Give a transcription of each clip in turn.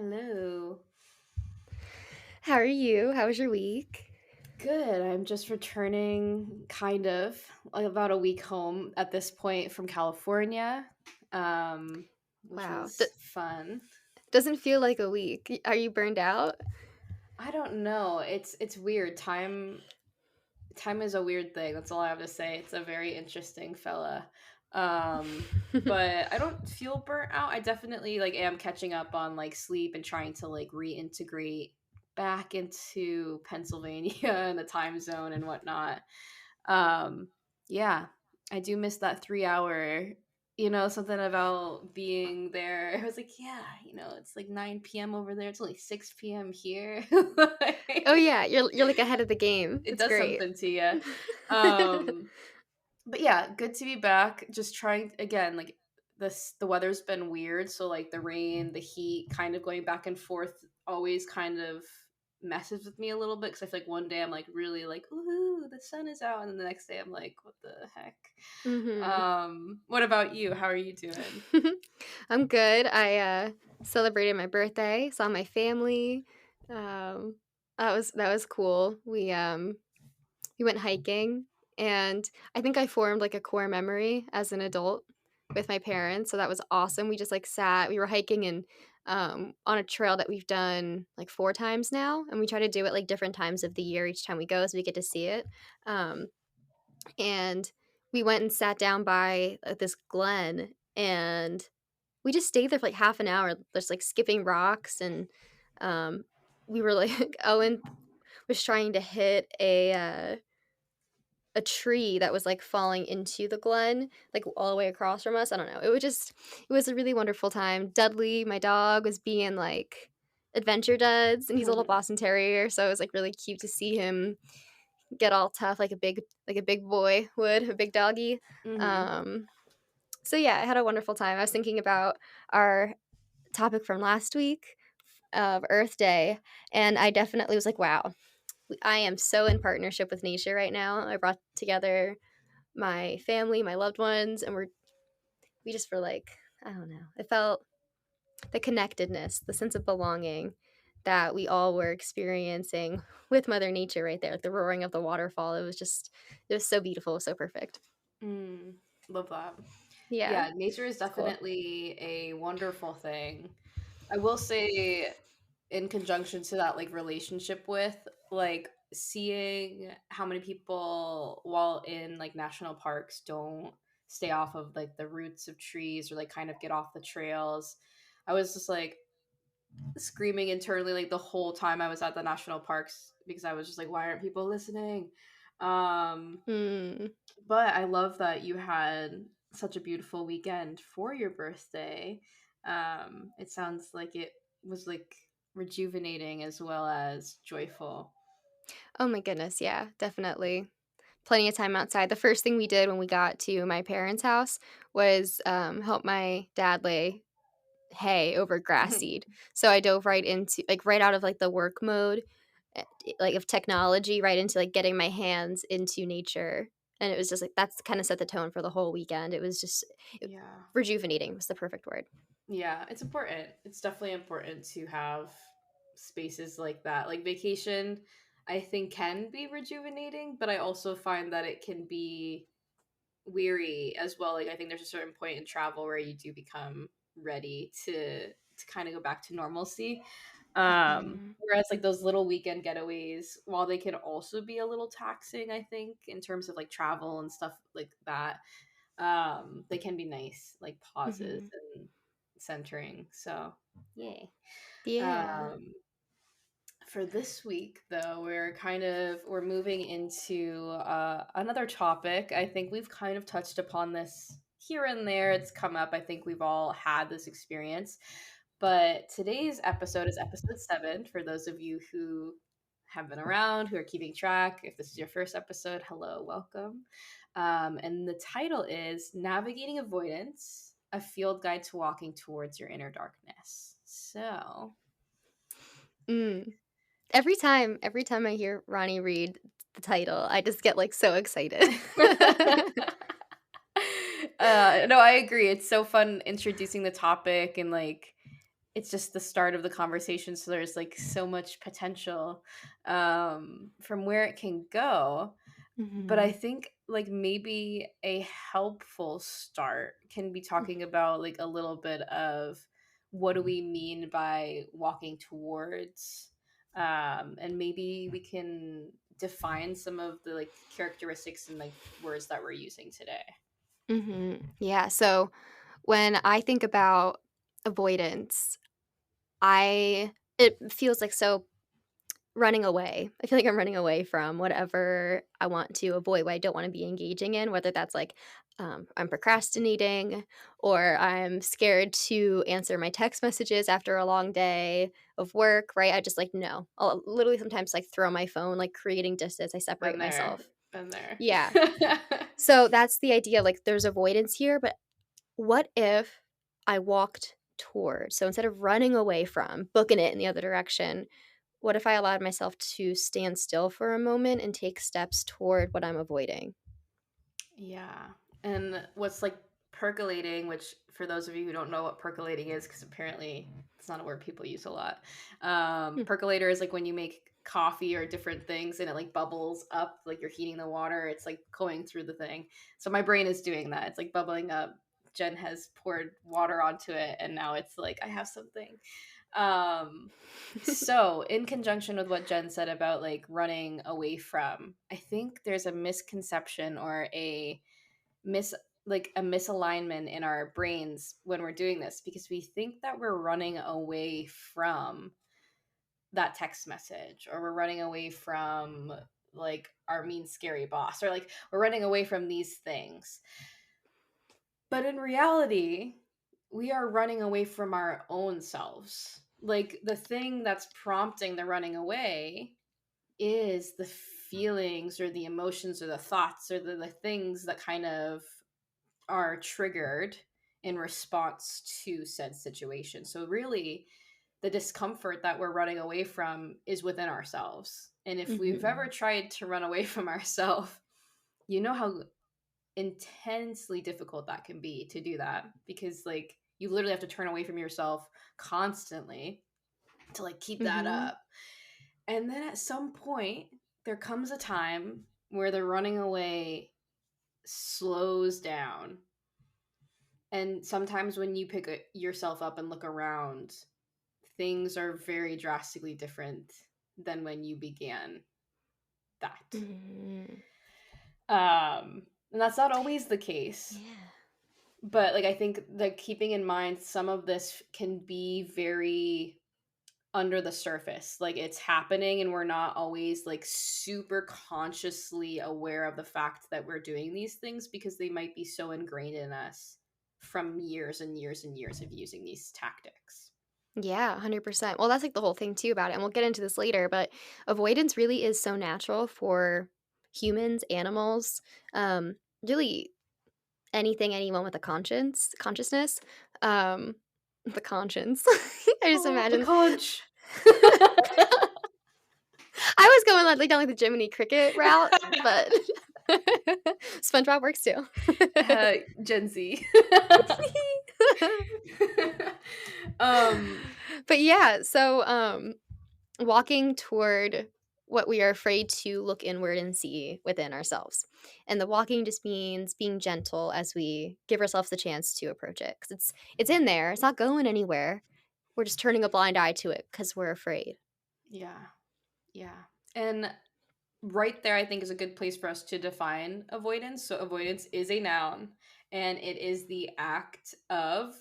Hello. How are you? How was your week? Good. I'm just returning, kind of, like about a week home at this point from California, um, which Wow. was fun. Doesn't feel like a week. Are you burned out? I don't know. It's weird. Time is a weird thing. That's all I have to say. It's a very interesting fella. But I don't feel burnt out. I definitely like am catching up on like sleep and trying to like reintegrate back into Pennsylvania and the time zone and whatnot. Um, yeah, I do miss that 3 hour, something about being there. I was like, yeah, it's like 9 p.m. over there. It's only 6 p.m. here. Oh Like, yeah, you're like ahead of the game. it It's does great. something to you. Um, but yeah, good to be back. Just trying again, like the weather's been weird, so like the rain, the heat, kind of going back and forth, always kind of messes with me a little bit because I feel like one day I'm like really like, ooh, the sun is out, and then the next day I'm like, what the heck? Mhm. What about you? How are you doing? I'm good. I celebrated my birthday, saw my family. Um that was cool. We went hiking, and I think I formed like a core memory as an adult with my parents, so that was awesome. We just like sat, we were hiking and on a trail that we've done like 4 times now, and we try to do it like different times of the year each time we go, so we get to see it. Um, and we went and sat down by this glen, and we just stayed there for like half an hour, just like skipping rocks, and um, we were like Owen was trying to hit a tree that was, like, falling into the glen, like, all the way across from us. I don't know. It was a really wonderful time. Dudley, my dog, was being, like, adventure duds, and he's a little Boston Terrier, so it was, like, really cute to see him get all tough like a big boy would, a big doggy. Mm-hmm. Um, so yeah, I had a wonderful time. I was thinking about our topic from last week of Earth Day, and I definitely was like, "Wow, I am so in partnership with nature right now." I brought together my family, my loved ones, and we just were like, I don't know. It felt the connectedness, the sense of belonging that we all were experiencing with Mother Nature right there, like the roaring of the waterfall. It was so beautiful, so perfect. Mm, love that. Yeah, Yeah, nature is it's cool. definitely a wonderful thing. I will say, in conjunction to that like relationship with like seeing how many people while in like national parks don't stay off of like the roots of trees or like kind of get off the trails. I was just like screaming internally like the whole time I was at the national parks because I was just like, why aren't people listening? um Mm. but I love that you had such a beautiful weekend for your birthday. It sounds like it was like rejuvenating as well as joyful. Oh my goodness, yeah, definitely. Plenty of time outside. The first thing we did when we got to my parents' house was help my dad lay hay over grass seed. So I dove right into like right out of like the work mode, like of technology, right into like getting my hands into nature. And it was just like that's kind of set the tone for the whole weekend. It was just it, Yeah. rejuvenating was the perfect word. Yeah, it's important. It's definitely important to have spaces like that. Like vacation, I think can be rejuvenating, but I also find that it can be weary as well. Like I think there's a certain point in travel where you do become ready to kind of go back to normalcy. Mhm. Whereas like those little weekend getaways, while they can also be a little taxing, I think, in terms of like travel and stuff like that, they can be nice, like pauses Mhm. and centering. So yay. Yeah. Um for this week though, we're moving into another topic. I think we've kind of touched upon this here and there. It's come up. I think we've all had this experience, but today's episode is episode 7 for those of you who have been around, who are keeping track. If this is your first episode, hello, welcome. And the title is Navigating Avoidance, a field guide to walking towards your inner darkness. So Mm. Every time I hear Ronnie read the title, I just get like so excited. no, I agree. It's so fun introducing the topic and like it's just the start of the conversation, so there's like so much potential from where it can go. But I Mhm. think like maybe a helpful start can be talking about like a little bit of what do we mean by walking towards, and maybe we can define some of the like characteristics and like words that we're using today. Yeah, so when I think about avoidance, I it feels like so running away. I feel like I'm running away from whatever I want to avoid, what I don't wanna be engaging in, whether that's, like, I'm procrastinating or I'm scared to answer my text messages after a long day of work, right? I just, like, no. I'll literally sometimes, like, throw my phone, like, creating distance, I separate Been there, myself. been there. Yeah. So that's the idea, like, there's avoidance here, but what if I walked toward? So instead of running away from, booking it in the other direction, what if I allowed myself to stand still for a moment and take steps toward what I'm avoiding? Yeah. And what's like percolating, which for those of you who don't know what percolating is, because apparently it's not a word people use a lot. Hmm. Percolator is like when you make coffee or different things and it like bubbles up, like you're heating the water, it's like going through the thing. So my brain is doing that. It's like bubbling up. Jen has poured water onto it and now it's like I have something. Um so, in conjunction with what Jen said about like running away from, I think there's a misconception or a mis like a misalignment in our brains when we're doing this because we think that we're running away from that text message or we're running away from like our mean scary boss or like we're running away from these things. But in reality, we are running away from our own selves. Like the thing that's prompting the running away is the feelings or the emotions or the thoughts or the things that kind of are triggered in response to said situation. So, really, the discomfort that we're running away from is within ourselves. And if we've ever Mhm. tried to run away from ourselves, you know how intensely difficult that can be to do that because like you literally have to turn away from yourself constantly to like keep that Mhm. up. And then at some point there comes a time where the running away slows down. And sometimes when you pick yourself up and look around, things are very drastically different than when you began that. Mhm. And that's not always the case. Yeah. But like I think that keeping in mind some of this can be very under the surface. Like it's happening and we're not always like super consciously aware of the fact that we're doing these things because they might be so ingrained in us from years and years and years of using these tactics. Yeah, 100%. Well, that's, like, the whole thing too about it, and we'll get into this later, but avoidance really is so natural for humans, animals, really anything, anyone with a consciousness, um, the conscience. I just Oh, the imagine conch. I was going, like, down, like, the Jiminy Cricket route, but SpongeBob works too. Gen Z. um, But yeah, so, walking toward what we are afraid to look inward and see within ourselves. And the walking just means being gentle as we give ourselves the chance to approach it. Because it's in there. It's not going anywhere. We're just turning a blind eye to it because we're afraid. yeah, yeah. And right there, I think, is a good place for us to define avoidance. So, avoidance is a noun and it is the act of,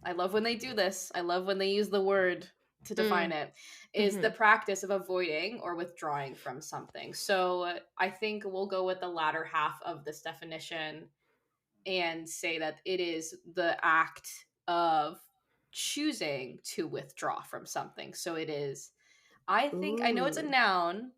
I love when they do this, I love when they use the word to define Mm, it, is the mhm. practice of avoiding or withdrawing from something. So, I think we'll go with the latter half of this definition and say that it is the act of choosing to withdraw from something. So, it is, I think, I know it's a Ooh. noun,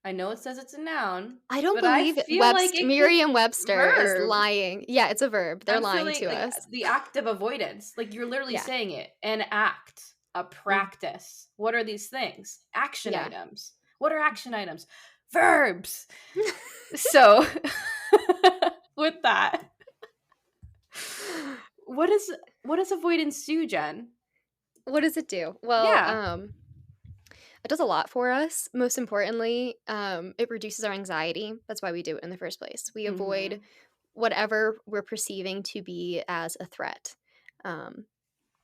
I know it says it's a noun, I don't but I believe feel like it could Merriam-Webster is verb. lying. Yeah, it's a verb. They're I'm lying feeling to like us. the act of avoidance. Like you're literally Yeah. saying it. An act, a Mm, practice. What are these things? Action yeah. items. What are action items? Verbs. So with that, what is what does avoidance do, Jen? What does it do? Well, Yeah. it does a lot for us. Most importantly, it reduces our anxiety. That's why we do it in the first place. We avoid Mhm. whatever we're perceiving to be as a threat, um,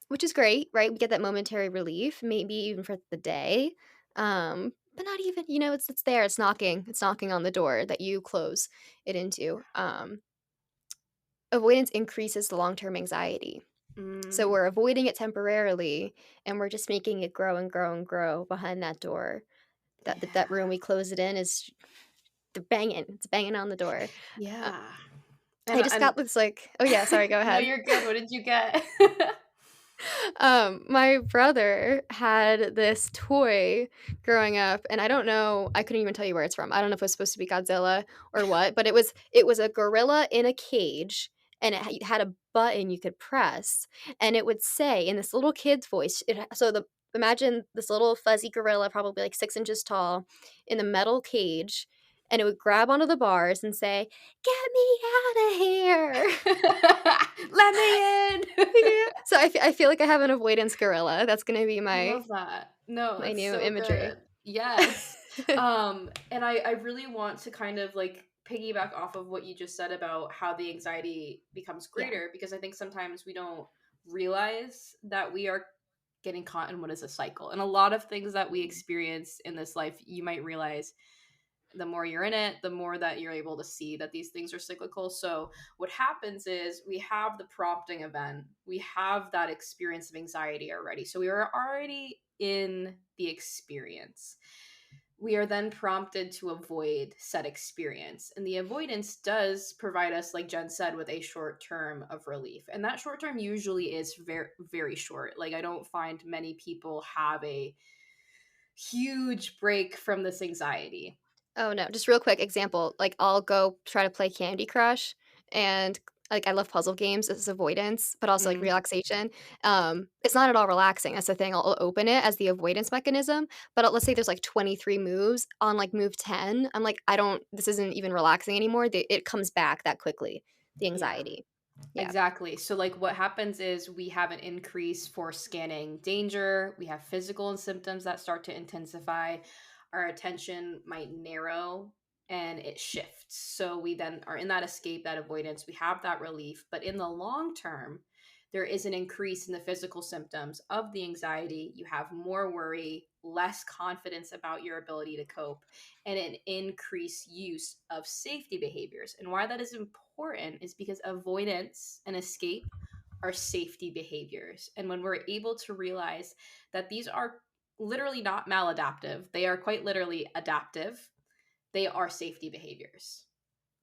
which is great, right? We get that momentary relief, maybe even for the day, but not even. It's there. It's knocking. It's knocking on the door that you close it into. Avoidance increases the long term anxiety. So Mm. we're avoiding it temporarily, and we're just making it grow and grow and grow behind that door. That Yeah. room we close it in is they're banging. It's banging on the door. Uh, Yeah. I And just got this like oh yeah, sorry, go no, ahead. you're good. What did you get? My brother had this toy growing up, and I don't know. I couldn't even tell you where it's from. I don't know if it was supposed to be Godzilla or what, but it was a gorilla in a cage, and it had a button you could press, and it would say in this little kid's voice. Imagine this little fuzzy gorilla, probably like 6 inches tall, in a metal cage, and it would grab onto the bars and say, "Get me out of here." Let me in. Yeah. So I feel like I have an avoidance gorilla. That's gonna be I my love that. No, my that's new so imagery. good. Yes. And I really want to kind of like piggyback off of what you just said about how the anxiety becomes Yeah. greater because I think sometimes we don't realize that we are getting caught in what is a cycle. And a lot of things that we Mhm. experience in this life, you might realize the more you're in it, the more that you're able to see that these things are cyclical. So, what happens is we have the prompting event, we have that experience of anxiety already. So, we are already in the experience. We are then prompted to avoid said experience. And the avoidance does provide us, like Jen said, with a short term of relief. And that short term usually is very, very short. Like, I don't find many people have a huge break from this anxiety. Oh, no, just real quick example, like, I'll go try to play Candy Crush, and, like, I love puzzle games, it's avoidance, but also, like, Mm, relaxation. It's not at all relaxing, that's the thing, I'll open it as the avoidance mechanism, but, let's say there's, like, 23 moves, on, like, move 10, I'm like, "I don't this isn't even relaxing anymore," it comes back that quickly, the yeah. anxiety. Yeah. Exactly. So, like, what happens is we have an increase for scanning danger. We have physical symptoms that start to intensify. Our attention might narrow and it shifts. So, we then are in that escape, that avoidance. We have that relief. But in the long term, there is an increase in the physical symptoms of the anxiety. You have more worry, less confidence about your ability to cope, and an increased use of safety behaviors. And why that is important is because avoidance and escape are safety behaviors. And when we're able to realize that these are literally not maladaptive, they are quite literally adaptive, they are safety behaviors.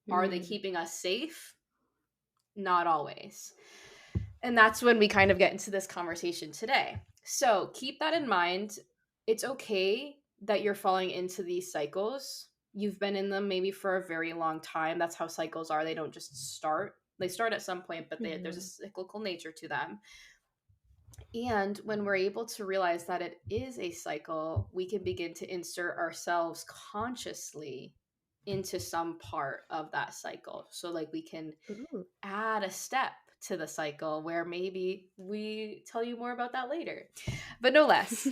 Are they Mm. keeping us safe? Not always. And that's when we kind of get into this conversation today. So keep that in mind. It's okay that you're falling into these cycles. You've been in them maybe for a very long time. That's how cycles are. They don't just start. They start at some point, but there's a Mhm. cyclical nature to them. And when we're able to realize that it is a cycle, we can begin to insert ourselves consciously into some part of that cycle. So, like, we can Ooh. add a step to the cycle where maybe we tell you more about that later, but no less.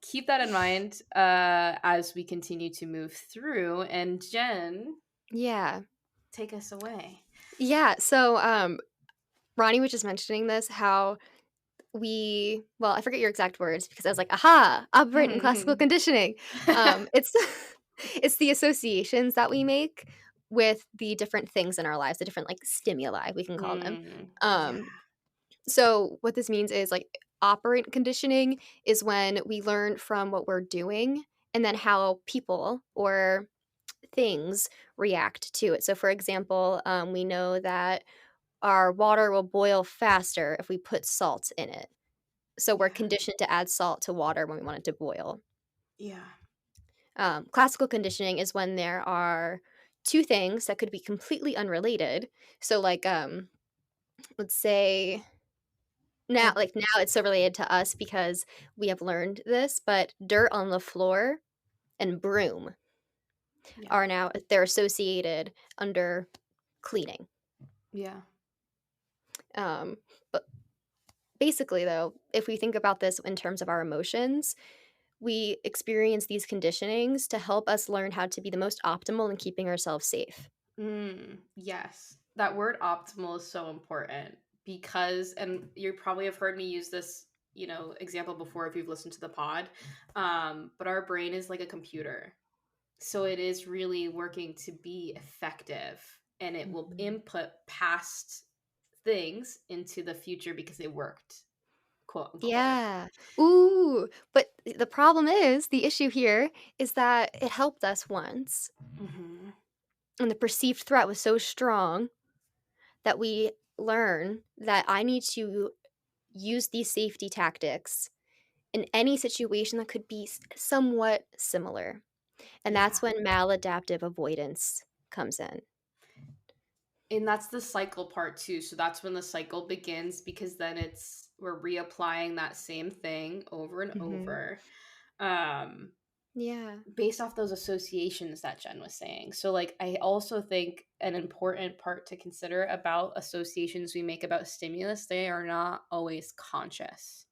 Keep that in mind as we continue to move through. And Jen, Yeah. take us away. Yeah, so, Ronnie was just mentioning this, how I forget your exact words because I was like, "Aha, operant in classical conditioning." It's it's the associations that we make with the different things in our lives, the different, like, stimuli, we can call them. Yeah, Um, so what this means is, like, operant conditioning is when we learn from what we're doing and then how people or things react to it. So, for example, we know that our water will boil faster if we put salt in it. So we're yeah, conditioned to add salt to water when we want it to boil. yeah, Classical conditioning is when there are two things that could be completely unrelated. So, like, let's say now, like, like now, it's so related to us because we have learned this. But dirt on the floor and broom yeah, are now they're associated under cleaning. yeah, Um, but basically, though, if we think about this in terms of our emotions, we experience these conditionings to help us learn how to be the most optimal in keeping ourselves safe. Yes. That word optimal is so important because, and you probably have heard me use this, example before if you've listened to the pod. But our brain is like a computer. So it is really working to be effective and it will Mhm. input past things into the future because it worked, quote unquote. Yeah. Ooh, but the problem is, the issue here is that it helped us once, Hmm. and the perceived threat was so strong that we learn that I need to use these safety tactics in any situation that could be somewhat similar. And Yeah. that's when maladaptive avoidance comes in. And that's the cycle part too. So that's when the cycle begins because then we're reapplying that same thing over and Mhm. over. Um, Yeah. based off those associations that Jen was saying. So, like, I also think an important part to consider about associations we make about stimulus, they are not always conscious.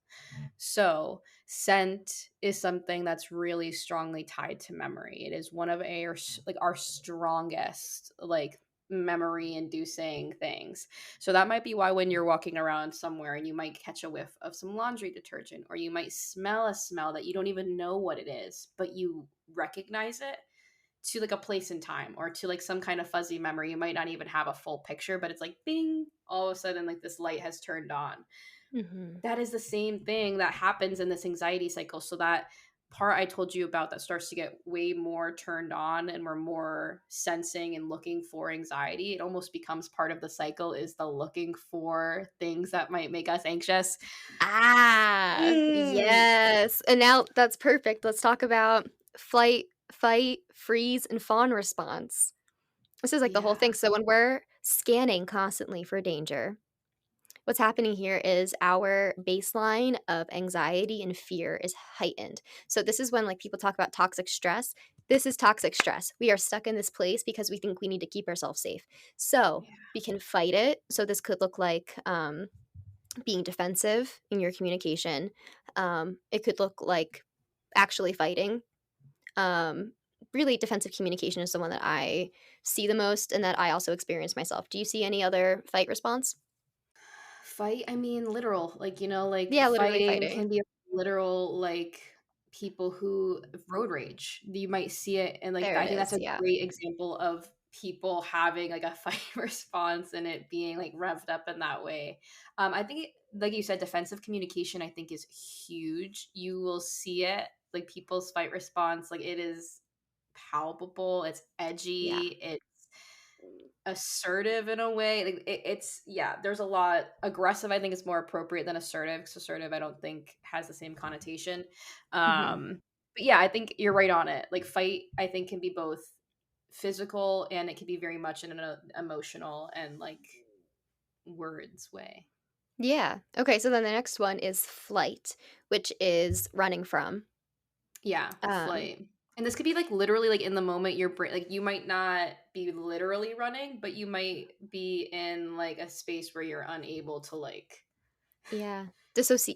So, scent is something that's really strongly tied to memory. It is one of our strongest memory inducing things. So that might be why when you're walking around somewhere and you might catch a whiff of some laundry detergent or you might smell a smell that you don't even know what it is, but you recognize it to like a place in time or to like some kind of fuzzy memory. You might not even have a full picture, but it's like bing, all of a sudden like this light has turned on. Mhm. That is the same thing that happens in this anxiety cycle. So that part I told you about that starts to get way more turned on and we're more sensing and looking for anxiety, it almost becomes part of the cycle is the looking for things that might make us anxious. Ah, Mm. yes. And now that's perfect. Let's talk about flight, fight, freeze, and fawn response. This is like the whole Yeah. thing. So when we're scanning constantly for danger, what's happening here is our baseline of anxiety and fear is heightened. So this is when like people talk about toxic stress. This is toxic stress. We are stuck in this place because we think we need to keep ourselves safe. So Yeah. we can fight it. So this could look like being defensive in your communication. It could look like actually fighting. Um, really, defensive communication is the one that I see the most and that I also experience myself. Do you see any other fight response? Fight, I mean, literal. Like, like Yeah, literally fighting fighting. can be literal, like people who road rage. You might see it, and like There I it think that's is. a Yeah. great example of people having like a fight response and it being like revved up in that way. I think, like you said, defensive communication, I think, is huge. You will see it, like people's fight response, like it is palpable, it's Yeah. edgy, it's assertive in a way. Like it's yeah, there's a lot. Aggressive I think is more appropriate than assertive because assertive I don't think has the same connotation. Mhm. But yeah, I think you're right on it. Like fight I think can be both physical and it can be very much in an emotional and like words way. Yeah. Okay, so then the next one is flight, which is running from. Yeah, Um, flight. And this could be like literally like in the moment your brain, like you might not be literally running, but you might be in like a space where you're unable to yeah.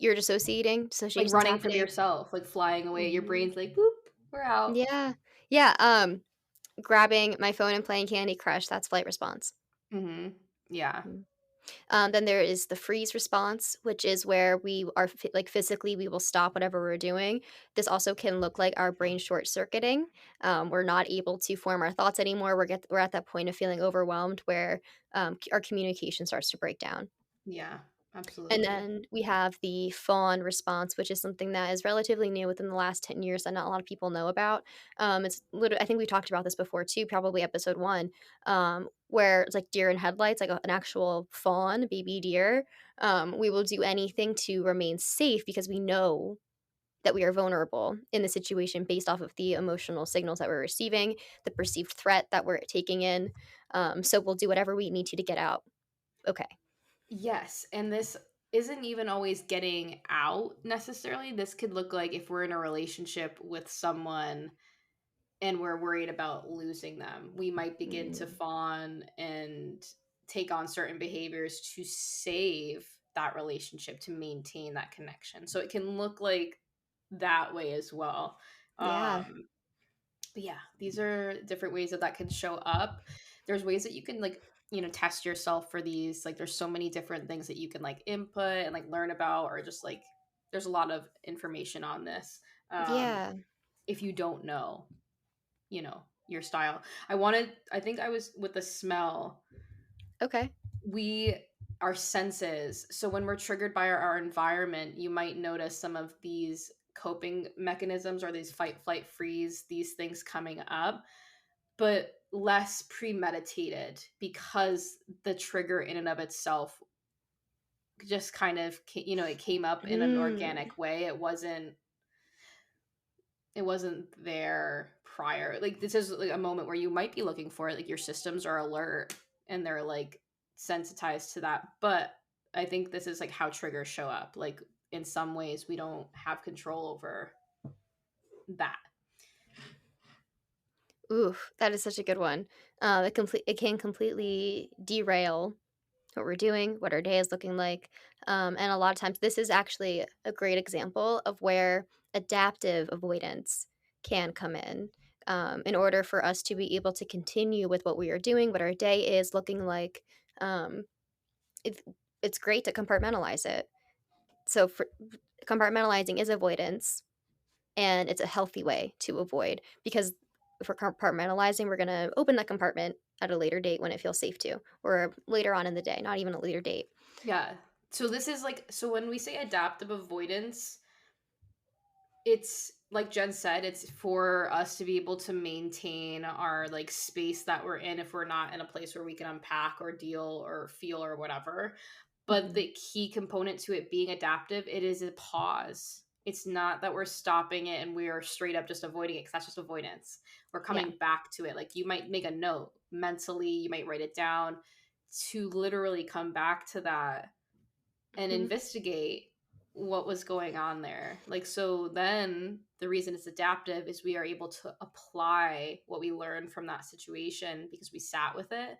You're dissociating, like dissociation's running from happening. yourself, like flying away. Your Mhm. brain's like, boop, we're out. Yeah. Yeah, grabbing my phone and playing Candy Crush, that's flight response. Mhm. Yeah. Mhm. Then there is the freeze response, which is where we are like physically we will stop whatever we're doing. This also can look like our brain short circuiting. We're not able to form our thoughts anymore. We're at that point of feeling overwhelmed where our communication starts to break down. Yeah. And Absolutely. then we have the fawn response, which is something that is relatively new within the last 10 years that not a lot of people know about. It's literally, I think we talked about this before too, probably episode one, where it's like deer in headlights, like an actual fawn, baby deer. We will do anything to remain safe because we know that we are vulnerable in the situation based off of the emotional signals that we're receiving, the perceived threat that we're taking in. So we'll do whatever we need to get out. Okay. Yes, and this isn't even always getting out necessarily. This could look like if we're in a relationship with someone and we're worried about losing them, we might begin to Mm. fawn and take on certain behaviors to save. that relationship, to maintain that connection. So it can look like that way as well. Yeah. But yeah, these are different ways that that can show up. There's ways that you can like, test yourself for these. Like there's so many different things that you can like input and like learn about, or just like there's a lot of information on this. Um, Yeah. if you don't know, your style. I think I was with the smell. Okay. We Our senses. So when we're triggered by our environment, you might notice some of these coping mechanisms, or these fight, flight, freeze, these things coming up, but less premeditated, because the trigger in and of itself just kind of it came up in an Mm. organic way. It wasn't there prior. Like this is like a moment where you might be looking for it, like your systems are alert and they're like sensitized to that. But I think this is like how triggers show up. Like in some ways we don't have control over that. Ooh, that is such a good one. It can completely derail what we're doing, what our day is looking like. And a lot of times, this is actually a great example of where adaptive avoidance can come in. In order for us to be able to continue with what we are doing, what our day is looking like, um, it, it's great to compartmentalize it. So, compartmentalizing is avoidance, and it's a healthy way to avoid, because if we're compartmentalizing, we're going to open that compartment at a later date when it feels safe to, or later on in the day, not even a later date. Yeah. So this is like, so when we say adaptive avoidance, it's like Jen said, it's for us to be able to maintain our like space that we're in if we're not in a place where we can unpack or deal or feel or whatever. But Mhm. the key component to it being adaptive, it is a pause. It's not that we're stopping it and we are straight up just avoiding it, because that's just avoidance. We're Yeah. coming back to it. Like you might make a note mentally, you might write it down, to literally come back to that and Mhm. investigate what was going on there. Like, so then the reason it's adaptive is we are able to apply what we learned from that situation because we sat with it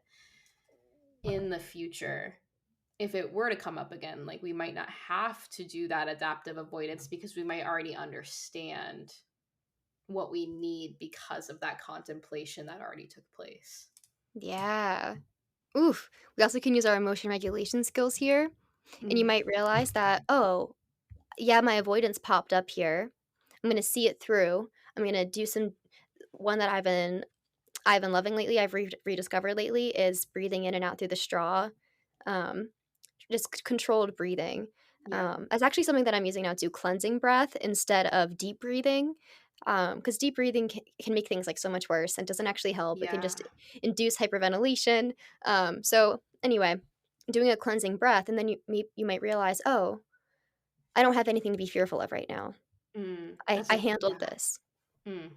in the future. If it were to come up again, like we might not have to do that adaptive avoidance, because we might already understand what we need because of that contemplation that already took place. Yeah. Oof. We also can use our emotion regulation skills here. And you Mm. might realize that, oh, yeah, my avoidance popped up here. I'm going to see it through. I'm going to do one that I've been loving lately, I've rediscovered lately, is breathing in and out through the straw. Um, just controlled breathing. Yeah. That's actually something that I'm using now, to cleansing breath instead of deep breathing. Because deep breathing can make things like so much worse and doesn't actually help. It can Yeah. just induce hyperventilation. So anyway, doing a cleansing breath, and then you might realize, oh, I don't have anything to be fearful of right now. I handled Yeah. this. Mm.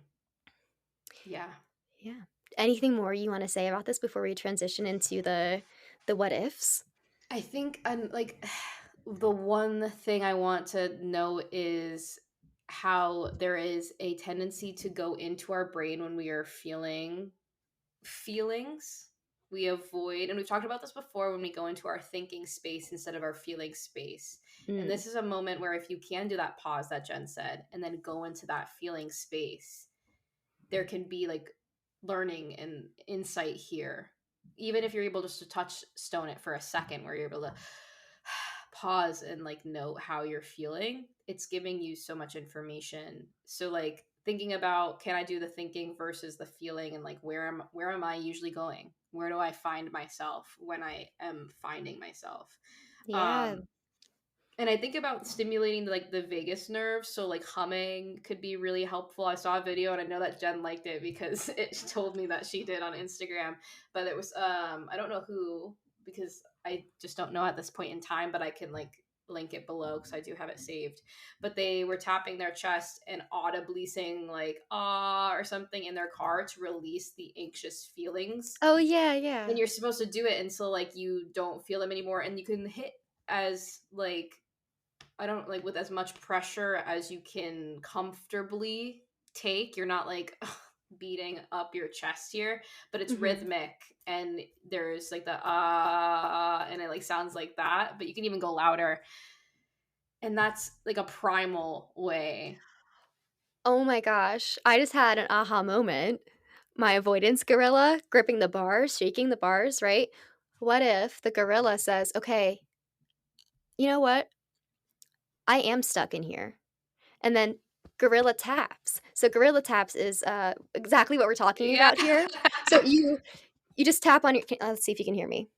Yeah. Yeah. Anything more you want to say about this before we transition into the what ifs? I think I'm like the one thing I want to know is how there is a tendency to go into our brain when we are feeling feelings. We avoid, and we've talked about this before, when we go into our thinking space instead of our feeling space. And Mm, this is a moment where if you can do that pause that Jen said and then go into that feeling space, there can be like learning and insight here. Even if you're able just to touchstone it for a second, where you're able to pause and like note how you're feeling, it's giving you so much information. So like thinking about, can I do the thinking versus the feeling, and like where am I usually going? Where do I find myself when I am finding myself? yeah. Um and I think about stimulating like the vagus nerve. So like humming could be really helpful. I saw a video and I know that Jen liked it because it told me that she did on Instagram. But it was I don't know who, because I just don't know at this point in time, but I can like link it below because I do have it saved. But they were tapping their chest and audibly saying like ah or something in their car to release the anxious feelings. Oh, yeah, And yeah. you're supposed to do it until like you don't feel them anymore, and you can hit as like, I don't like, with as much pressure as you can comfortably take. You're not like beating up your chest here, but it's Mhm. rhythmic, and there's like the and it like sounds like that, but you can even go louder. And that's like a primal way. Oh my gosh, I just had an aha moment. My avoidance gorilla gripping the bars, shaking the bars, right? What if the gorilla says, "Okay, you know what? I am stuck in here." And then gorilla taps. So gorilla taps is, exactly what we're talking Yeah. about here. So you just tap on your let's see if you can hear me.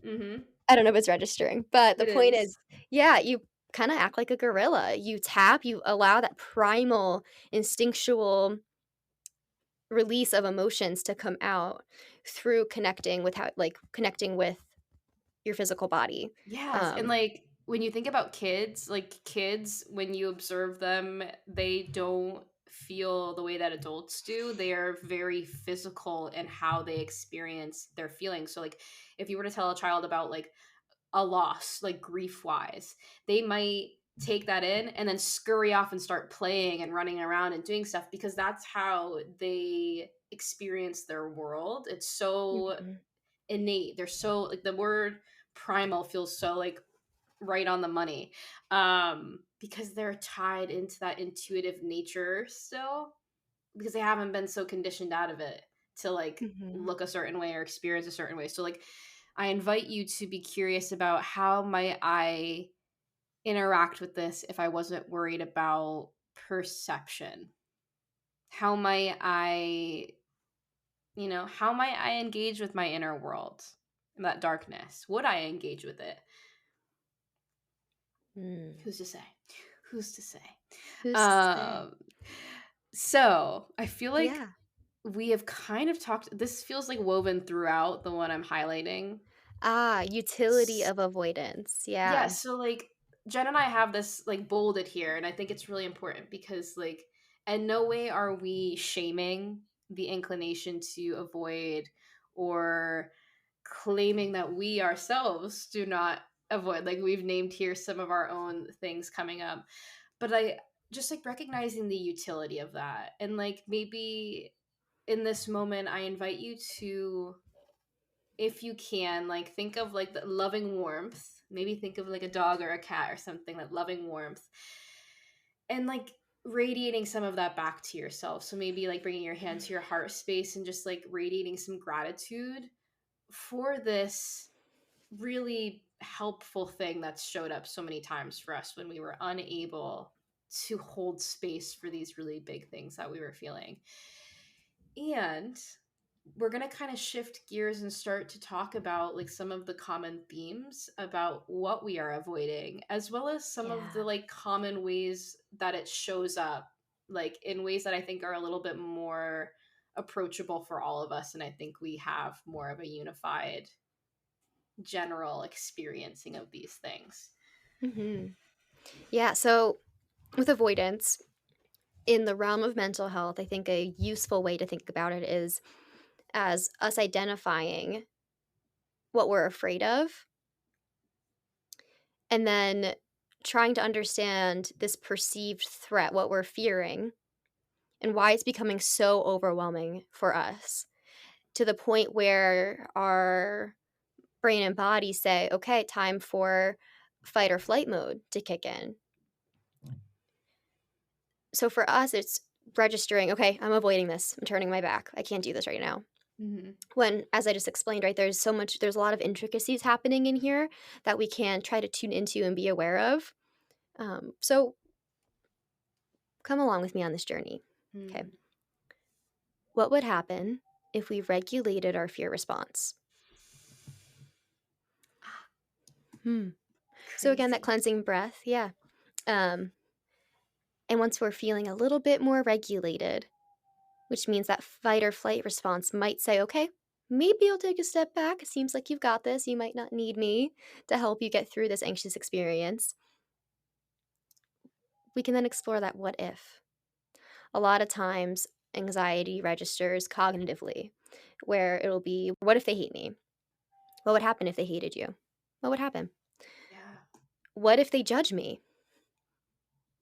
Mhm. I don't know if it's registering, but the It point is. is, yeah, you kinda act like a gorilla. You tap, you allow that primal, instinctual release of emotions to come out through connecting with connecting with your physical body. Yes, and, Um like, when you think about kids, like, kids, when you observe them, they don't feel the way that adults do. They are very physical in how they experience their feelings. So, like, if you were to tell a child about, like, a loss, like, grief-wise, they might take that in and then scurry off and start playing and running around and doing stuff because that's how they experience their world. It's so Mhm, innate. They're so like the word primal feels so like right on the money. Because they're tied into that intuitive nature still because they haven't been so conditioned out of it to like mhm. look a certain way or experience a certain way. So like I invite you to be curious about how might I interact with this if I wasn't worried about perception? How might I, how might I engage with my inner world? That darkness. Would I engage with it? Mm. Who's to say? Who's to say? Who's to say? Um, so I feel like Yeah. we have kind of talked. This feels like woven throughout the one I'm highlighting. Ah, utility S- of avoidance. Yeah. Yeah. So like Jen and I have this like bolded here, and I think it's really important because like, in no way are we shaming the inclination to avoid or claiming that we ourselves do not avoid. Like we've named here some of our own things coming up, but I just like recognizing the utility of that. And like maybe in this moment, I invite you to, if you can, like think of like the loving warmth. Maybe think of like a dog or a cat or something, like loving warmth. And like radiating some of that back to yourself. So maybe like bringing your hand to your heart space and just like radiating some gratitude for this really helpful thing that's showed up so many times for us when we were unable to hold space for these really big things that we were feeling. And we're going to kind of shift gears and start to talk about like some of the common themes about what we are avoiding as well as some of the Yeah. like common ways that it shows up, like in ways that I think are a little bit more approachable for all of us, and I think we have more of a unified general experiencing of these things. Mhm. Yeah, so with avoidance, in the realm of mental health, I think a useful way to think about it is as us identifying what we're afraid of and then trying to understand this perceived threat, what we're fearing, and why it's becoming so overwhelming for us to the point where our brain and body say, okay, time for fight or flight mode to kick in. So for us, it's registering, okay, I'm avoiding this. I'm turning my back. I can't do this right now. Mm-hmm. When, as I just explained, right, there's a lot of intricacies happening in here that we can try to tune into and be aware of. So come along with me on this journey. Okay. Mm. What would happen if we regulated our fear response? Hmm. So again, that Crazy. cleansing breath, yeah. Um, and once we're feeling a little bit more regulated, which means that fight or flight response might say, okay, maybe you'll take a step back. It seems like you've got this. You might not need me to help you get through this anxious experience. We can then explore that what if. A lot of times, anxiety registers cognitively, where it'll be, what if they hate me? What would happen if they hated you? What would happen? Yeah. What if they judge me?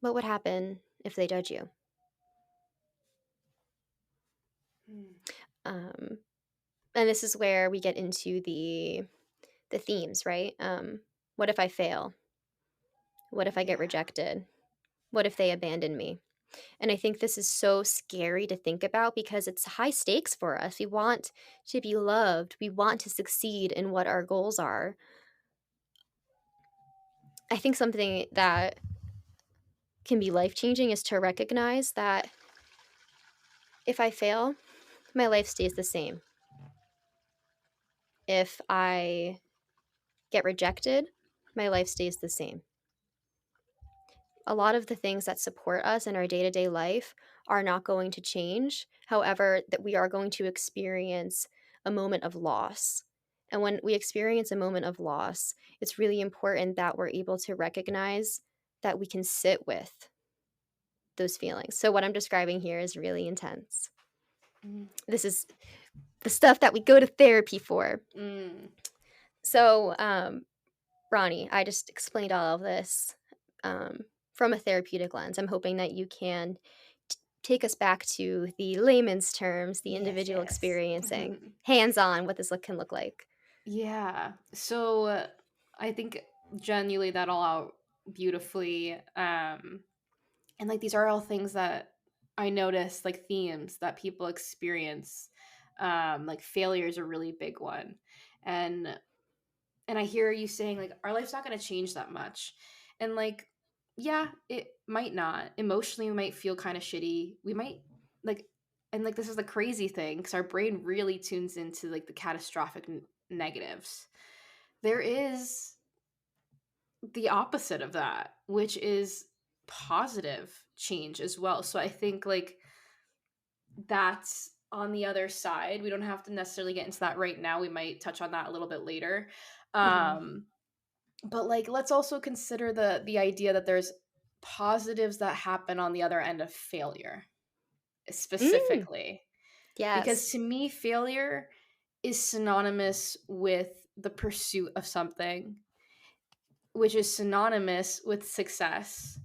What would happen if they judge you? Um, and this is where we get into the themes, right? What if I fail? What if I get Yeah. rejected? What if they abandon me? And I think this is so scary to think about because it's high stakes for us. We want to be loved. We want to succeed in what our goals are. I think something that can be life changing is to recognize that if I fail, my life stays the same. If I get rejected, my life stays the same. A lot of the things that support us in our day-to-day life are not going to change. However, that we are going to experience a moment of loss. And when we experience a moment of loss, it's really important that we're able to recognize that we can sit with those feelings. So what I'm describing here is really intense. Mm. This is the stuff that we go to therapy for. Mm. So, Ronnie, I just explained all of this um, from a therapeutic lens. I'm hoping that you can take us back to the layman's terms, the Yes, individual yes. experiencing, hands on, what this can look like. Yeah. So I think Jen, you laid that all out beautifully. And like these are all things that I notice, like themes that people experience. Like failure is a really big one. And I hear you saying like our life's not going to change that much. And like yeah, it might not. Emotionally we might feel kind of shitty. We might like and like this is the crazy thing cuz our brain really tunes into like the catastrophic negatives. There is the opposite of that, which is positive change as well. So I think like that's on the other side. We don't have to necessarily get into that right now. We might touch on that a little bit later. Mhm. Um but like let's also consider the idea that there's positives that happen on the other end of failure Mm, specifically, because yes. to me failure is synonymous with the pursuit of something, which is synonymous with success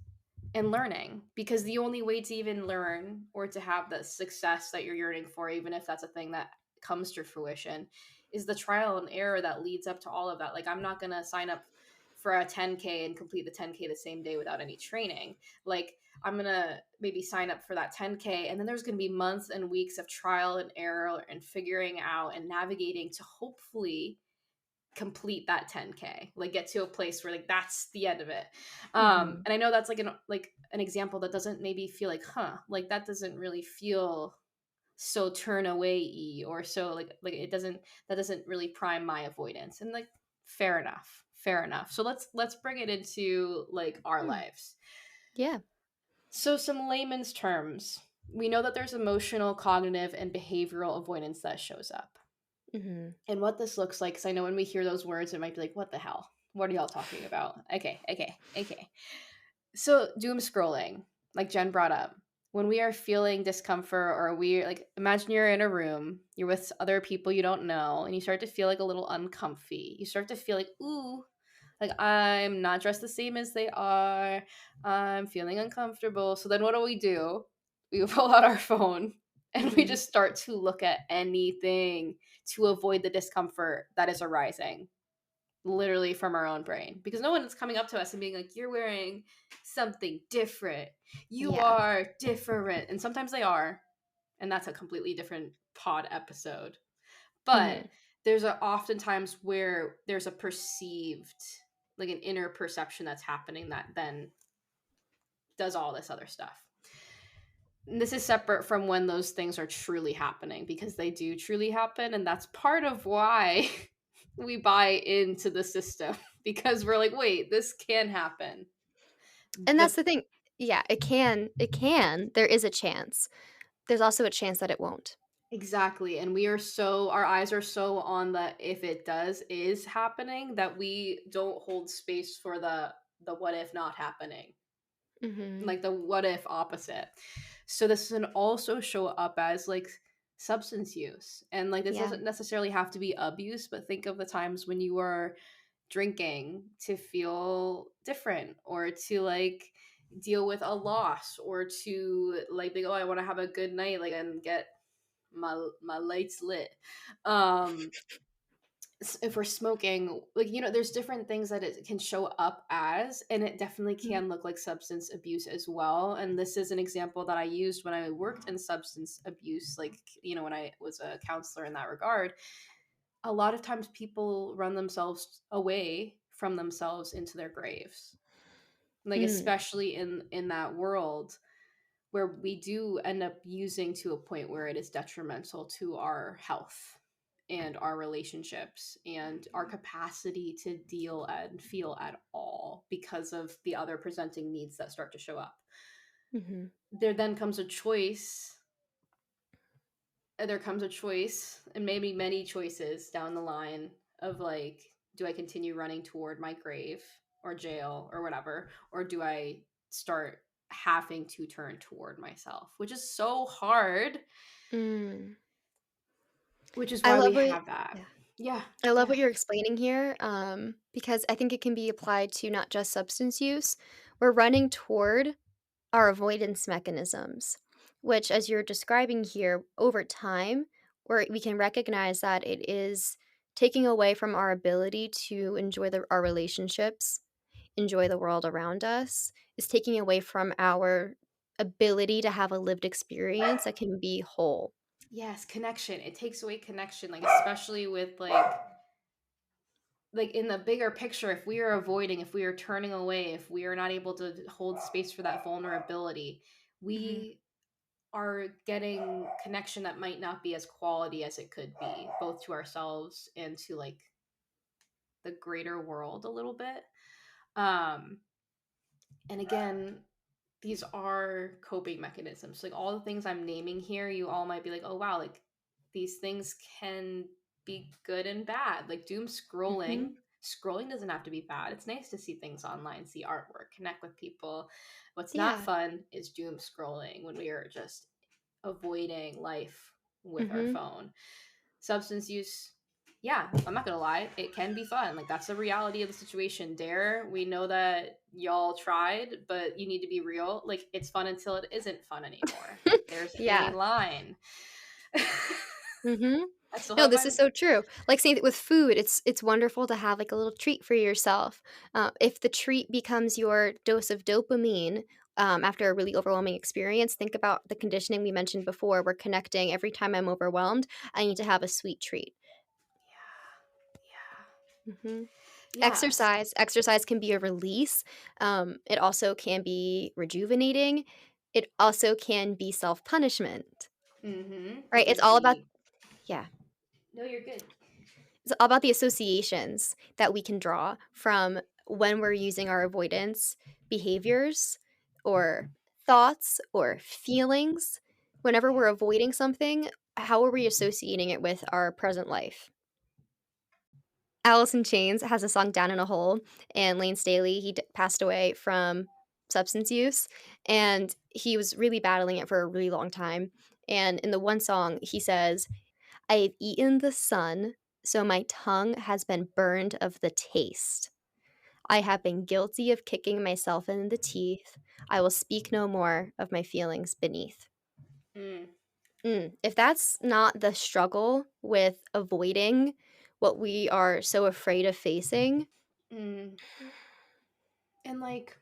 and learning, because the only way to even learn or to have the success that you're yearning for, even if that's a thing that comes to fruition, is the trial and error that leads up to all of that. Like I'm not going to sign up for a 10k and complete the 10k the same day without any training. Like I'm going to maybe sign up for that 10k and then there's going to be months and weeks of trial and error and figuring out and navigating to hopefully complete that 10k, like get to a place where like that's the end of it. Mhm. And I know that's like an example that doesn't maybe feel like like that doesn't really feel so turn away or so like it doesn't, that doesn't really prime my avoidance. And like fair enough, fair enough. So let's bring it into like our Mm, lives. yeah. So some layman's terms, we know that there's emotional, cognitive, and behavioral avoidance that shows up. Mhm. And what this looks like, because I know when we hear those words, it might be like, what the hell? What are y'all talking about? Okay. So, doom scrolling, like Jen brought up, when we are feeling discomfort or we like, imagine you're in a room, you're with other people you don't know, and you start to feel like a little uncomfy. You start to feel like, ooh, like I'm not dressed the same as they are. I'm feeling uncomfortable. So then what do? We pull out our phone and we Mhm. just start to look at anything to avoid the discomfort that is arising literally from our own brain, because no one is coming up to us and being like, you're wearing something different, you Yeah. are different. And sometimes they are, and that's a completely different pod episode. But Mhm. there's oftentimes where there's a perceived, like an inner perception that's happening that then does all this other stuff. And this is separate from when those things are truly happening, because they do truly happen, and that's part of why we buy into the system, because we're like, wait, this can happen. And The that's the thing. Yeah, it can. There is a chance. There's also a chance that it won't. Exactly. And we are so, our eyes are so on the if it does is happening that we don't hold space for the what if not happening, Mhm. like the what if opposite. So this can also show up as like substance use. And like this Yeah. doesn't necessarily have to be abuse, but think of the times when you were drinking to feel different or to like deal with a loss or to like be, oh, I want to have a good night like and get my lights lit. Um, if we're smoking, like, there's different things that it can show up as, and it definitely Mm. can look like substance abuse as well. And this is an example that I used when I worked in substance abuse, like, when I was a counselor in that regard. A lot of times people run themselves away from themselves into their graves, like, Mm. especially in that world where we do end up using to a point where it is detrimental to our health and our relationships and our capacity to deal and feel at all because of the other presenting needs that start to show up. Mm-hmm. There then comes a choice. There comes a choice, and maybe many choices down the line, of like, do I continue running toward my grave or jail or whatever, or do I start having to turn toward myself, which is so hard, Mm. which is I why we love what have that. Yeah. Yeah, I love yeah. what you're explaining here, because I think it can be applied to not just substance use. We're running toward our avoidance mechanisms, which, as you're describing here, over time, where we can recognize that it is taking away from our ability to enjoy our relationships, enjoy the world around us, is taking away from our ability to have a lived experience that can be whole. Yes, connection. It takes away connection, like, especially with like in the bigger picture, if we are avoiding, if we are turning away, if we are not able to hold space for that vulnerability, Mhm. we are getting connection that might not be as quality as it could be, both to ourselves and to, like, the greater world a little bit. Um, and again, these are coping mechanisms. Like, all the things I'm naming here, you all might be like, oh wow, like, these things can be good and bad. Like, doom scrolling. Mhm. Scrolling doesn't have to be bad. It's nice to see things online, see artwork, connect with people. What's not Yeah. fun is doom scrolling when we are just avoiding life with our Mhm. phone. Substance use, yeah, I'm not gonna lie, it can be fun. Like, that's the reality of the situation. Dare, we know that y'all tried, but you need to be real. Like, it's fun until it isn't fun anymore. There's a Yeah. line. Mhm. I still No, have this is mine. so true. Like, saying that with food, it's wonderful to have, like, a little treat for yourself. If the treat becomes your dose of dopamine, after a really overwhelming experience, think about the conditioning we mentioned before. We're connecting every time I'm overwhelmed, I need to have a sweet treat. Mhm. Yeah, yeah. Exercise can be a release. It also can be rejuvenating. It also can be self-punishment, right? It's Because all about we, Yeah. no, you're good. It's all about the associations that we can draw from when we're using our avoidance behaviors or thoughts or feelings. Whenever we're avoiding something, how are we associating it with our present life? Alice in Chains has a song "Down in a Hole," and Lane Staley, passed away from substance use, and he was really battling it for a really long time, and in the one song, he says, "I have eaten the sun, so my tongue has been burned of the taste. I have been guilty of kicking myself in the teeth. I will speak no more of my feelings beneath." Mm, If that's not the struggle with avoiding what we are so afraid of facing. mm. And, like,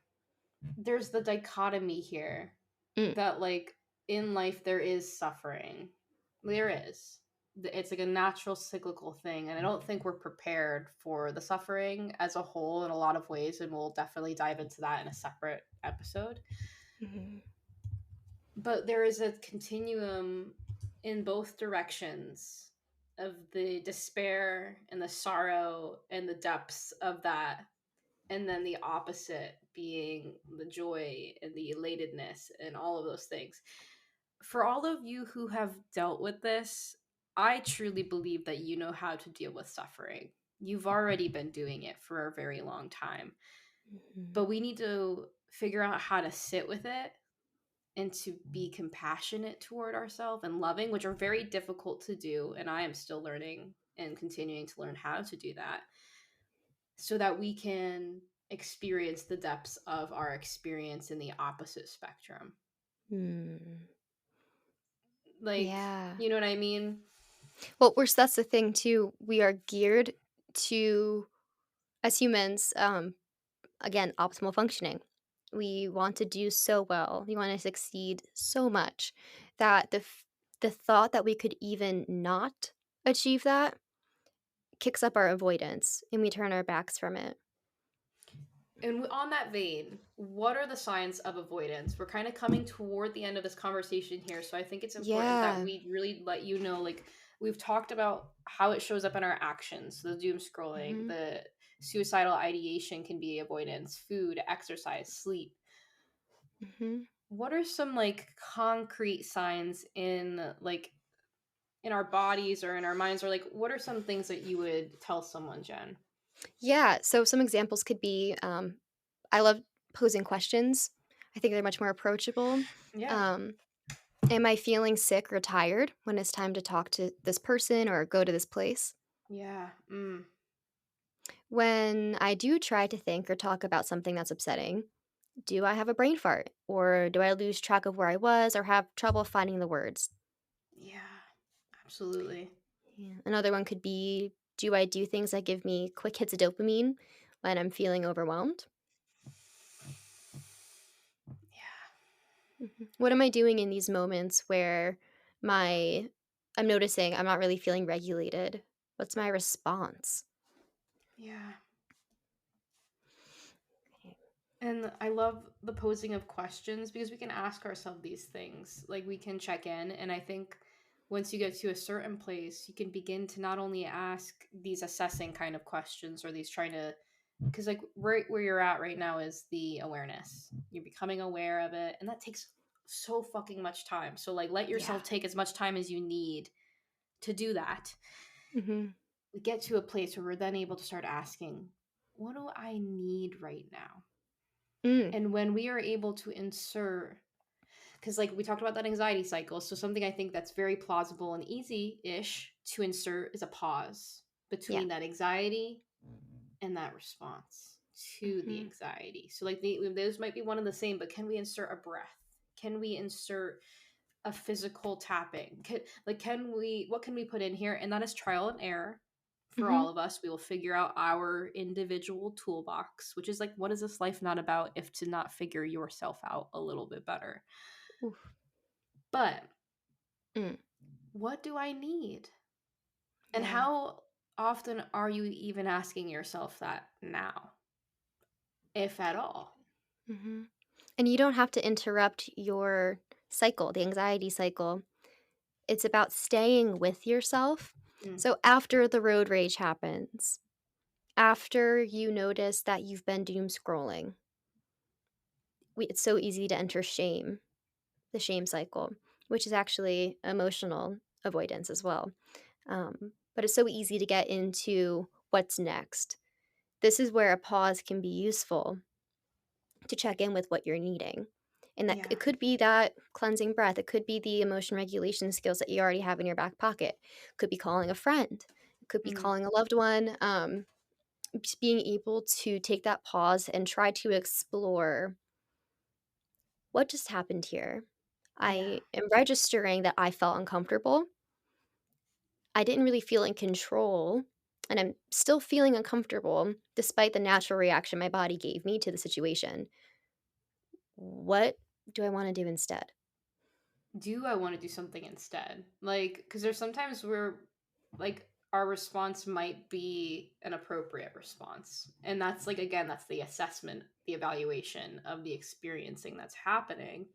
there's the dichotomy here Mm. that, like, in life there is suffering. There is. It's like a natural cyclical thing, and I don't think we're prepared for the suffering as a whole in a lot of ways, and we'll definitely dive into that in a separate episode. Mhm. But there is a continuum in both directions of the despair and the sorrow and the depths of that, and then the opposite being the joy and the elatedness and all of those things. For all of you who have dealt with this, I truly believe that you know how to deal with suffering. You've already been doing it for a very long time. Mhm. But we need to figure out how to sit with it and to be compassionate toward ourselves and loving, which are very difficult to do. And I am still learning and continuing to learn how to do that, so that we can experience the depths of our experience in the opposite spectrum. Mm. Like, Yeah. you know what I mean? Well, we're that's the thing too. We are geared to, as humans, again, optimal functioning. We want to do so well. We want to succeed so much that the thought that we could even not achieve that kicks up our avoidance and we turn our backs from it. And on that vein, what are the signs of avoidance? We're kind of coming toward the end of this conversation here, so I think it's important that Yeah. we really let you know, like, we've talked about how it shows up in our actions, the doom scrolling, Mhm. the suicidal ideation can be avoidance, food, exercise, sleep. Mhm. What are some like concrete signs in like in our bodies or in our minds, or like what are some things that you would tell someone, Jen? Yeah, so some examples could be, I love posing questions. I think they're much more approachable. Yeah. Um, am I feeling sick or tired when it's time to talk to this person or go to this place? Yeah. When I do try to think or talk about something that's upsetting, do I have a brain fart or do I lose track of where I was or have trouble finding the words? Yeah. Absolutely. Yeah. Another one could be, do I do things that give me quick hits of dopamine when I'm feeling overwhelmed? Yeah. What am I doing in these moments where my I'm noticing I'm not really feeling regulated? What's my response? Yeah. Okay. And I love the posing of questions because we can ask ourselves these things. Like we can check in. And I think once you get to a certain place, you can begin to not only ask these assessing kind of questions or these trying to, because like right where you're at right now is the awareness. You're becoming aware of it. And that takes so fucking much time. So like let Yeah. yourself take as much time as you need to do that. Mhm. We get to a place where we're then able to start asking, what do I need right now? Mm. And when we are able to insert, because like we talked about that anxiety cycle, so something I think that's very plausible and easy-ish to insert is a pause Yeah. between that anxiety and that response to the Mhm. anxiety. So like those might be one and the same, but can we insert a breath? Can we insert a physical tapping? Can we, what can we put in here? And that is trial and error for all Mhm. of us. We will figure out our individual toolbox, which is like, what is this life not about if to not figure yourself out a little bit better? Oof. But Mm. what do I need? And Yeah. how often are you even asking yourself that now, if at all? Mhm. And you don't have to interrupt your cycle, the anxiety cycle. It's about staying with yourself. Mm, So after the road rage happens, after you notice that you've been doom scrolling, it's so easy to enter shame, the shame cycle, which is actually emotional avoidance as well. But it's so easy to get into what's next. This is where a pause can be useful to check in with what you're needing. And that yeah. it could be that cleansing breath, it could be the emotion regulation skills that you already have in your back pocket. It could be calling a friend, it could be Mm, calling a loved one. Just being able to take that pause and try to explore what just happened here. yeah. I am registering that I felt uncomfortable. I didn't really feel in control, and I'm still feeling uncomfortable despite the natural reaction my body gave me to the situation. What do I want to do instead? Do I want to do something instead? Like, because there's sometimes where, like, our response might be an appropriate response. And that's like, again, that's the assessment, the evaluation of the experiencing that's happening.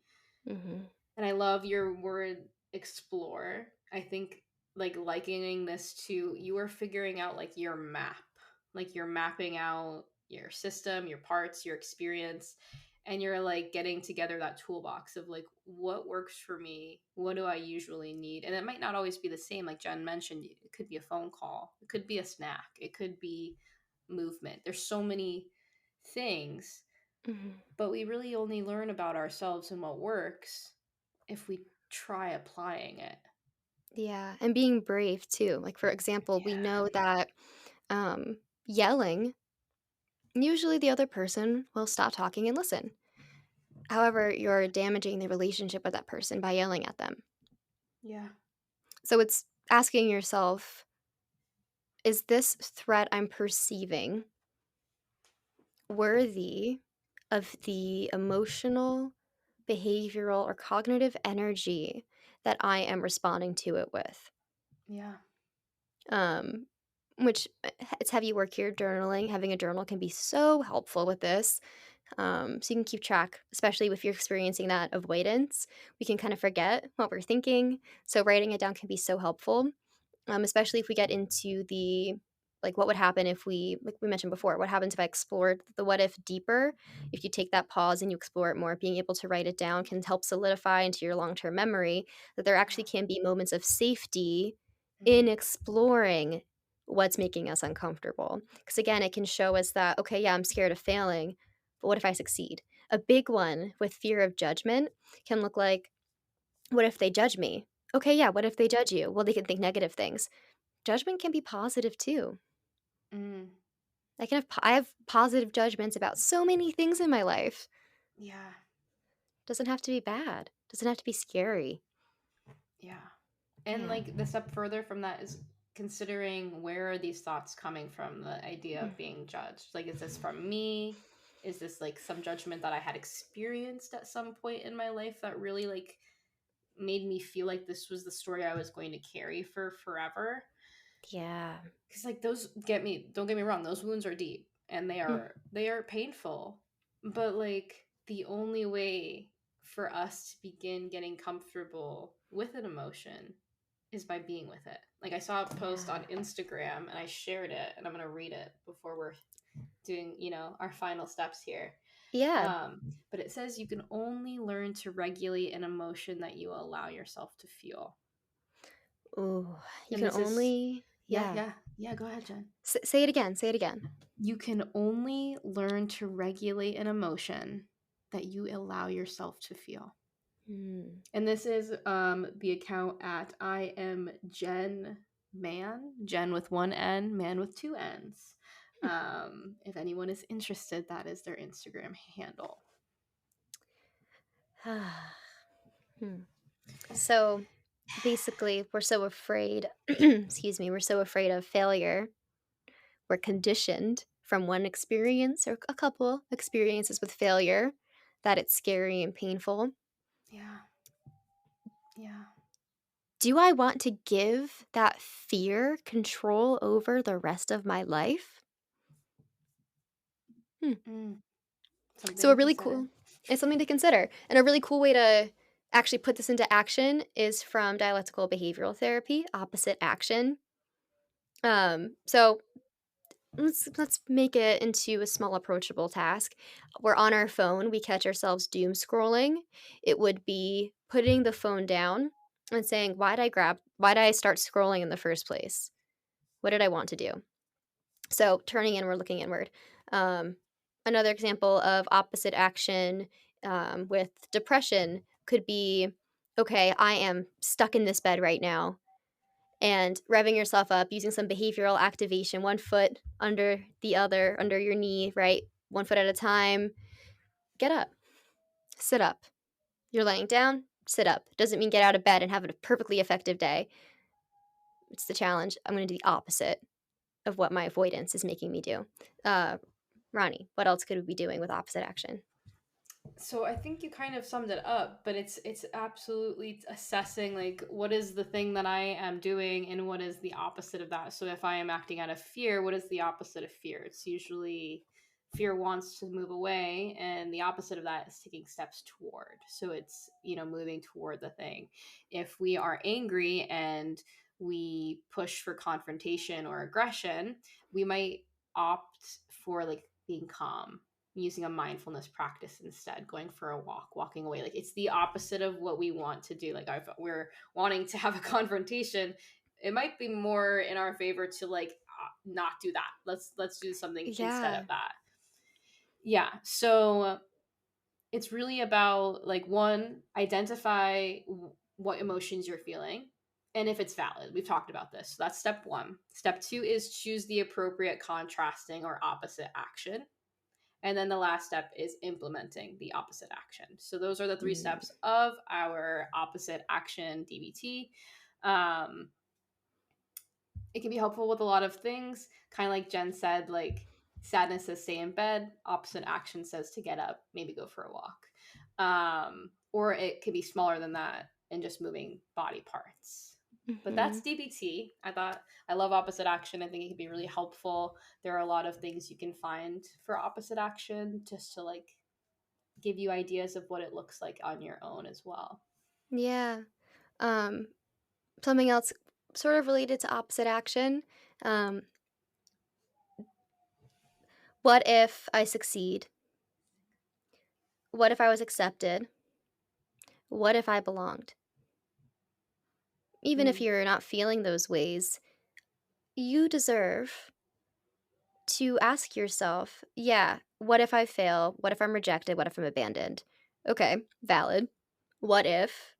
Mhm. And I love your word explore. I think like likening this to you are figuring out like your map. Like you're mapping out your system, your parts, your experience, and you're like getting together that toolbox of like what works for me, what do I usually need? And it might not always be the same. Like Jen mentioned, it could be a phone call, it could be a snack, it could be movement. There's so many things, Mhm. but we really only learn about ourselves and what works if we try applying it. Yeah, and being brave too. Like, for example, we know that, yelling, usually the other person will stop talking and listen. However, you're damaging the relationship with that person by yelling at them. Yeah. So it's asking yourself, is this threat I'm perceiving worthy of the emotional, behavioral, or cognitive energy that I am responding to it with? Yeah. Um, which it's heavy work here, journaling. Having a journal can be so helpful with this. So you can keep track, especially if you're experiencing that avoidance. We can kind of forget what we're thinking. So writing it down can be so helpful, especially if we get into the like what would happen if we like we mentioned before, what happens if I explored the what if deeper. If you take that pause and you explore it more, being able to write it down can help solidify into your long-term memory that there Yeah. actually can be moments of safety in Mm. exploring what's making us uncomfortable, because again it can show us that okay, yeah, I'm scared of failing, but what if I succeed? A big one with fear of judgment can look like, what if they judge me? Okay, yeah, what if they judge you? Well, they can think negative things. Judgment can be positive too. Mm. I have positive judgments about so many things in my life. Yeah. Doesn't have to be bad. Doesn't have to be scary. Yeah. And Yeah. like the step further from that is considering where are these thoughts coming from, the idea Mm. of being judged. Like, is this from me? Is this like some judgment that I had experienced at some point in my life that really like made me feel like this was the story I was going to carry for forever? Yeah. Because like those get me, don't get me wrong, those wounds are deep and Mm. they are painful, but like the only way for us to begin getting comfortable with an emotion is by being with it. Like I saw a post on Yeah. Instagram and I shared it, and I'm going to read it before we're doing, our final steps here. Yeah. But it says you can only learn to regulate an emotion that you allow yourself to feel. Ooh, you And can this is, only, yeah, yeah. yeah, yeah, go ahead, Jen. Say it again. Say it again. You can only learn to regulate an emotion that you allow yourself to feel. Mm. And this is the account at I am Jenn Man, Jen with one N, man with two N's. If anyone is interested, that is their Instagram handle. Hmm. So basically, we're so afraid, excuse me, we're so afraid of failure. We're conditioned from one experience or a couple experiences with failure that it's scary and painful. Yeah, yeah. Do I want to give that fear control over the rest of my life? Hmm. Mm, something So a to really consider. cool it's something to consider. And a really cool way to actually put this into action is from dialectical behavioral therapy, opposite action. So let's make it into a small approachable task. We're on our phone, we catch ourselves doom scrolling. It would be putting the phone down and saying, why did I start scrolling in the first place? What did I want to do? So turning inward, looking inward. Um, Another example of opposite action with depression could be, okay, I am stuck in this bed right now, and revving yourself up using some behavioral activation, one foot under the other, under your knee, right? One foot at a time. Get up, sit up. You're laying down, sit up. Doesn't mean get out of bed and have a perfectly effective day. It's the challenge. I'm going to do the opposite of what my avoidance is making me do. Uh, Ronnie, what else could we be doing with opposite action? So I think you kind of summed it up, but it's absolutely assessing like what is the thing that I am doing and what is the opposite of that. So if I am acting out of fear, what is the opposite of fear? It's usually fear wants to move away, and the opposite of that is taking steps toward. So it's, moving toward the thing. If we are angry and we push for confrontation or aggression, we might opt for like being calm, using a mindfulness practice instead, going for a walk, walking away. Like it's the opposite of what we want to do. Like if we're wanting to have a confrontation, it might be more in our favor to like not do that. Let's do something instead of Yeah. that. Yeah. So it's really about like one, identify what emotions you're feeling and if it's valid. We've talked about this. So that's step one. Step two is choose the appropriate contrasting or opposite action. And then the last step is implementing the opposite action. So those are the three Mm. steps of our opposite action DBT. Um, it can be helpful with a lot of things, kind of like Jen said, like sadness says stay in bed, opposite action says to get up, maybe go for a walk. Or it could be smaller than that and just moving body parts. But Mm-hmm. that's DBT. I love opposite action. I think it can be really helpful. There are a lot of things you can find for opposite action just to like give you ideas of what it looks like on your own as well. Yeah. Um, Something else sort of related to opposite action. Um, what if I succeed? What if I was accepted? What if I belonged? Even if Mm. you're not feeling those ways, you deserve to ask yourself, yeah, what if I fail? What if I'm rejected? What if I'm abandoned? Okay, valid. What if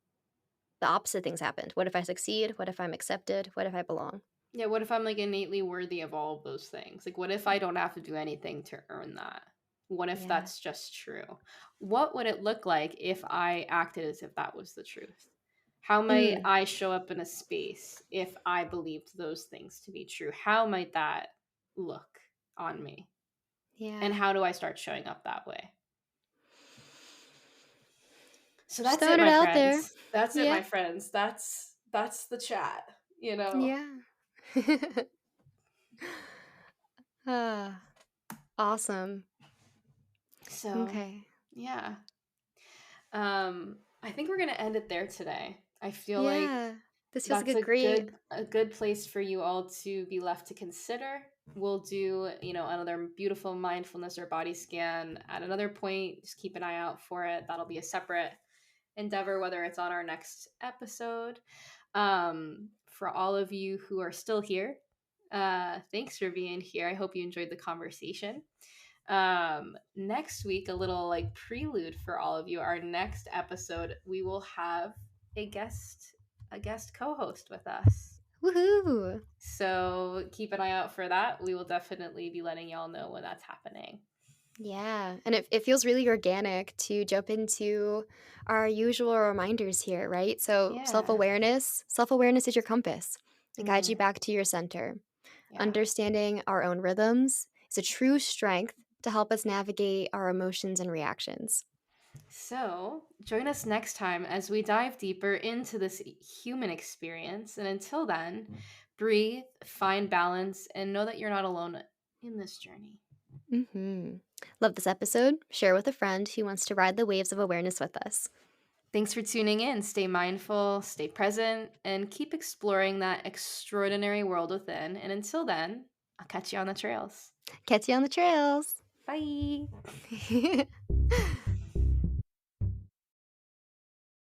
the opposite things happened? What if I succeed? What if I'm accepted? What if I belong? Yeah, what if I'm like innately worthy of all of those things? Like, what if I don't have to do anything to earn that? What if Yeah. that's just true? What would it look like if I acted as if that was the truth? How might Mm, I show up in a space if I believed those things to be true? How might that look on me? And yeah. how do I start showing up that way? So Just that's it, throwing it my out there. friends. That's it, Yeah. my friends. That's the chat, you know. Yeah. Ah, awesome. So, Okay. yeah. I think we're gonna end it there today. I feel like Yeah. This feels like that's a great. a good place for you all to be left to consider. We'll do, another beautiful mindfulness or body scan at another point. Just keep an eye out for it. That'll be a separate endeavor, whether it's on our next episode. For all of you who are still here, thanks for being here. I hope you enjoyed the conversation. Next week, a little like prelude for all of you, our next episode, we will have a guest co-host with us. Woohoo. So keep an eye out for that. We will definitely be letting y'all know when that's happening. Yeah. And it feels really organic to jump into our usual reminders here, right? So Yeah. self awareness is your compass. It guides you Mm, back to your center. yeah. Understanding our own rhythms is a true strength to help us navigate our emotions and reactions. So join us next time as we dive deeper into this human experience. And until then, breathe, find balance, and know that you're not alone in this journey. Hmm. Love this episode. Share with a friend who wants to ride the waves of awareness with us. Thanks for tuning in. Stay mindful, stay present, and keep exploring that extraordinary world within. And until then, I'll catch you on the trails. Catch you on the trails. Bye.